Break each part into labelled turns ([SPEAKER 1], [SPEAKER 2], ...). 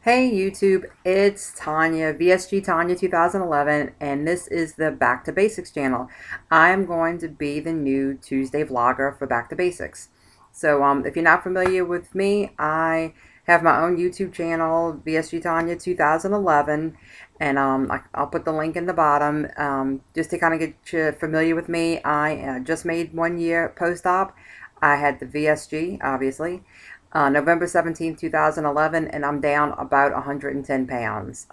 [SPEAKER 1] Hey YouTube, it's Tanya, vsgtanya2011, and this is the Back to Basics channel. I'm going to be the new Tuesday vlogger for Back to Basics. So if you're not familiar with me, I have my own YouTube channel, vsgtanya2011, and I'll put the link in the bottom. Just to kind of get you familiar with me, I just made 1 year post-op. I had the VSG, obviously. November 17th, 2011, and I'm down about 110 pounds.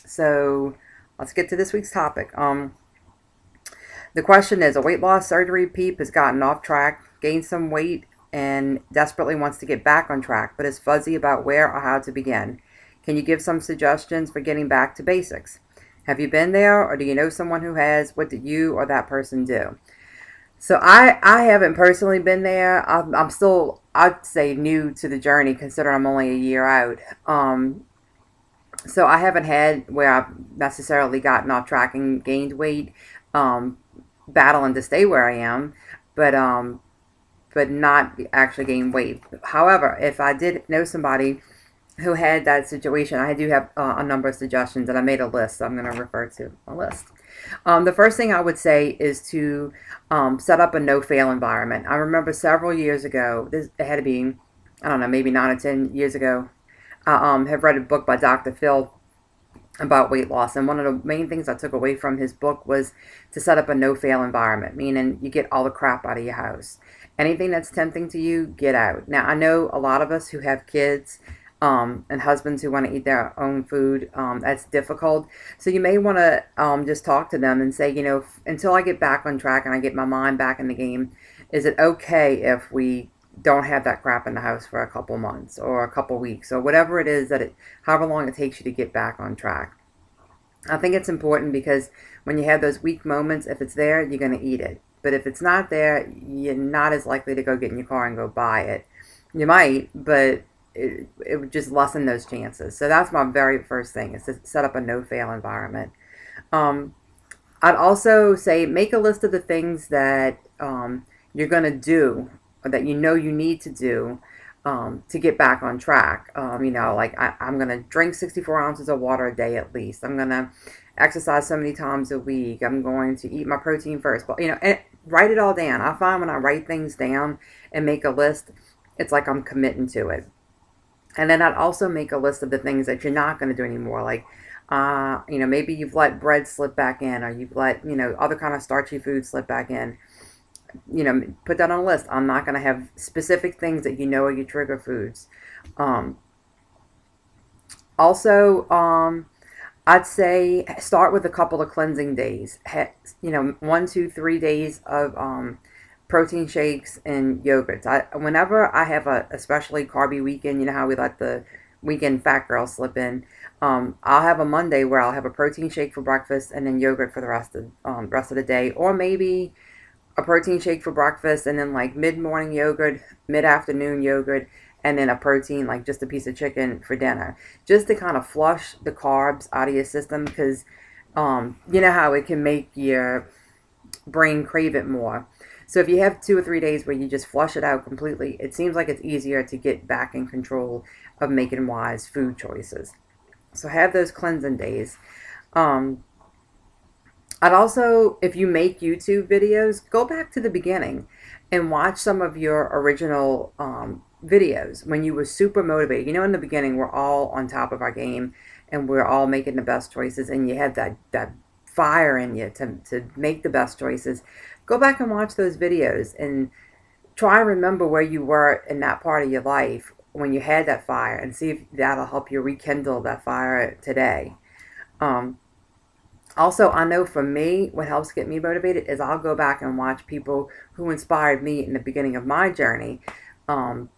[SPEAKER 1] So let's get to this week's topic. The question is, a weight loss surgery peep has gotten off track, gained some weight, and desperately wants to get back on track, but is fuzzy about where or how to begin. Can you give some suggestions for getting back to basics? Have you been there, or do you know someone who has? What did you or that person do? So I haven't personally been there. I'm still, I'd say, new to the journey, considering I'm only a year out. So I haven't had where I've necessarily gotten off track and gained weight, battling to stay where I am, but not actually gain weight. However, if I did know somebody who had that situation, I do have a number of suggestions, and I made a list, so I'm going to refer to a list. The first thing I would say is to set up a no-fail environment. I remember several years ago, it had to be, I don't know, maybe 9 or 10 years ago, I have read a book by Dr. Phil about weight loss, and one of the main things I took away from his book was to set up a no-fail environment, meaning you get all the crap out of your house. Anything that's tempting to you, get out. Now, I know a lot of us who have kids and husbands who want to eat their own food, that's difficult. So you may want to just talk to them and say, you know, until I get back on track and I get my mind back in the game, is it okay if we don't have that crap in the house for a couple months or a couple weeks or whatever it is however long it takes you to get back on track? I think it's important because when you have those weak moments, if it's there, you're going to eat it. But if it's not there, you're not as likely to go get in your car and go buy it. You might, but it would just lessen those chances. So that's my very first thing, is to set up a no-fail environment. I'd also say make a list of the things that you're going to do, or that you know you need to do to get back on track. You know, like I'm going to drink 64 ounces of water a day at least. I'm going to exercise so many times a week. I'm going to eat my protein first. But, you know, and write it all down. I find when I write things down and make a list, it's like I'm committing to it. And then I'd also make a list of the things that you're not going to do anymore. Like, you know, maybe you've let bread slip back in, or you've let, you know, other kind of starchy food slip back in. You know, put that on a list. I'm not going to have specific things that you know are your trigger foods. Also, I'd say start with a couple of cleansing days. You know, 1, 2, 3 days of protein shakes and yogurts. Whenever I have a especially carby weekend, you know how we let the weekend fat girl slip in. I'll have a Monday where I'll have a protein shake for breakfast and then yogurt for the rest of the day, or maybe a protein shake for breakfast and then like mid-morning yogurt, mid-afternoon yogurt, and then a protein, like just a piece of chicken for dinner, just to kind of flush the carbs out of your system, because you know how it can make your brain crave it more. So if you have 2 or 3 days where you just flush it out completely, it seems like it's easier to get back in control of making wise food choices. So have those cleansing days. I'd also, if you make YouTube videos, go back to the beginning and watch some of your original videos when you were super motivated. You know, in the beginning, we're all on top of our game and we're all making the best choices, and you have that fire in you to make the best choices. Go back and watch those videos and try and remember where you were in that part of your life when you had that fire, and see if that'll help you rekindle that fire today. Also, I know for me, what helps get me motivated is I'll go back and watch people who inspired me in the beginning of my journey. You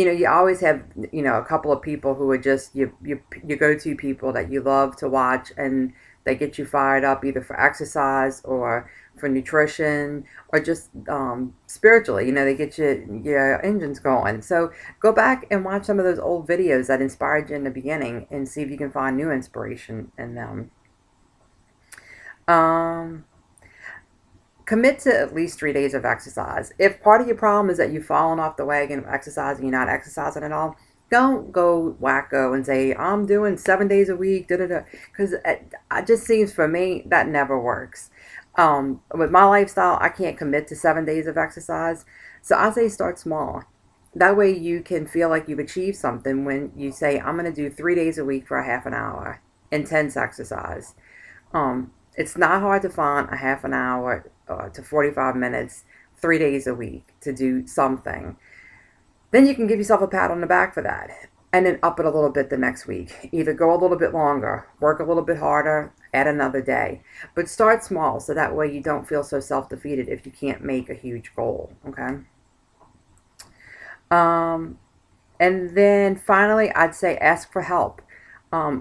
[SPEAKER 1] know, you always have, you know, a couple of people who are just your go-to people that you love to watch, and they get you fired up either for exercise or for nutrition or just spiritually. You know, they get your engines going. So go back and watch some of those old videos that inspired you in the beginning and see if you can find new inspiration in them. Commit to at least 3 days of exercise. If part of your problem is that you've fallen off the wagon of exercise and you're not exercising at all, don't go wacko and say, I'm doing 7 days a week, da da da. Because it just seems for me that never works. With my lifestyle, I can't commit to 7 days of exercise. So I say start small. That way you can feel like you've achieved something when you say, I'm going to do 3 days a week for a half an hour, intense exercise. It's not hard to find a half an hour to 45 minutes, 3 days a week to do something. Then you can give yourself a pat on the back for that. And then up it a little bit the next week. Either go a little bit longer, work a little bit harder, add another day. But start small so that way you don't feel so self-defeated if you can't make a huge goal, okay? And then finally, I'd say ask for help.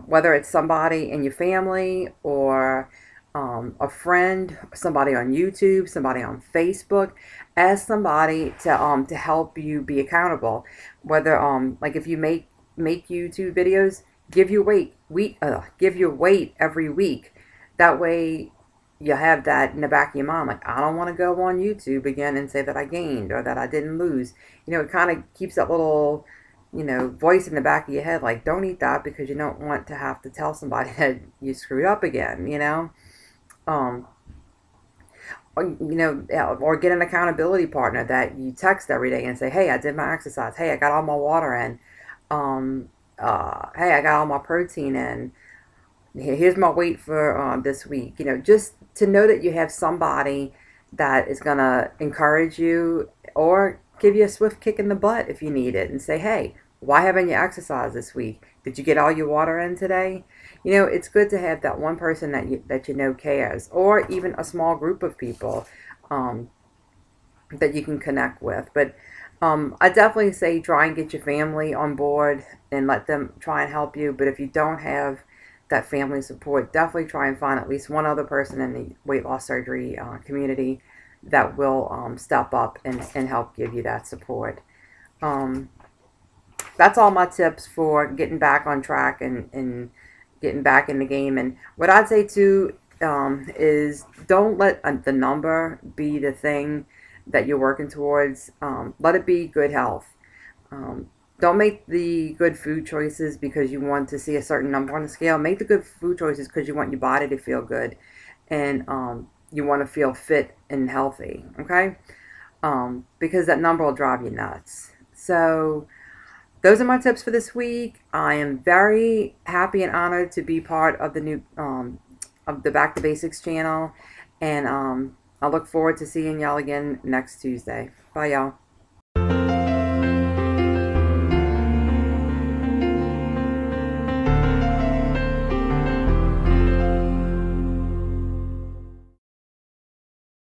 [SPEAKER 1] Whether it's somebody in your family or a friend, somebody on YouTube, somebody on Facebook, ask somebody to help you be accountable. Whether like if you make YouTube videos, give your weight every week. That way you have that in the back of your mind. Like, I don't want to go on YouTube again and say that I gained or that I didn't lose. You know, it kind of keeps that little, you know, voice in the back of your head, like, don't eat that, because you don't want to have to tell somebody that you screwed up again, you know? Or, you know, or get an accountability partner that you text every day and say, hey, I did my exercise. Hey, I got all my water in. Hey, I got all my protein in. Here's my weight for this week. You know, just to know that you have somebody that is going to encourage you or give you a swift kick in the butt if you need it and say, hey, why haven't you exercised this week? Did you get all your water in today? You know, it's good to have that one person that you know cares, or even a small group of people that you can connect with. But I definitely say try and get your family on board and let them try and help you. But if you don't have that family support, definitely try and find at least one other person in the weight loss surgery community that will step up and help give you that support. That's all my tips for getting back on track and getting back in the game. And what I'd say too is don't let the number be the thing that you're working towards. Let it be good health. Don't make the good food choices because you want to see a certain number on the scale. Make the good food choices because you want your body to feel good and you want to feel fit and healthy, okay? Because that number will drive you nuts. So those are my tips for this week. I am very happy and honored to be part of the new of the Back to Basics channel, and I look forward to seeing y'all again next Tuesday. Bye, y'all.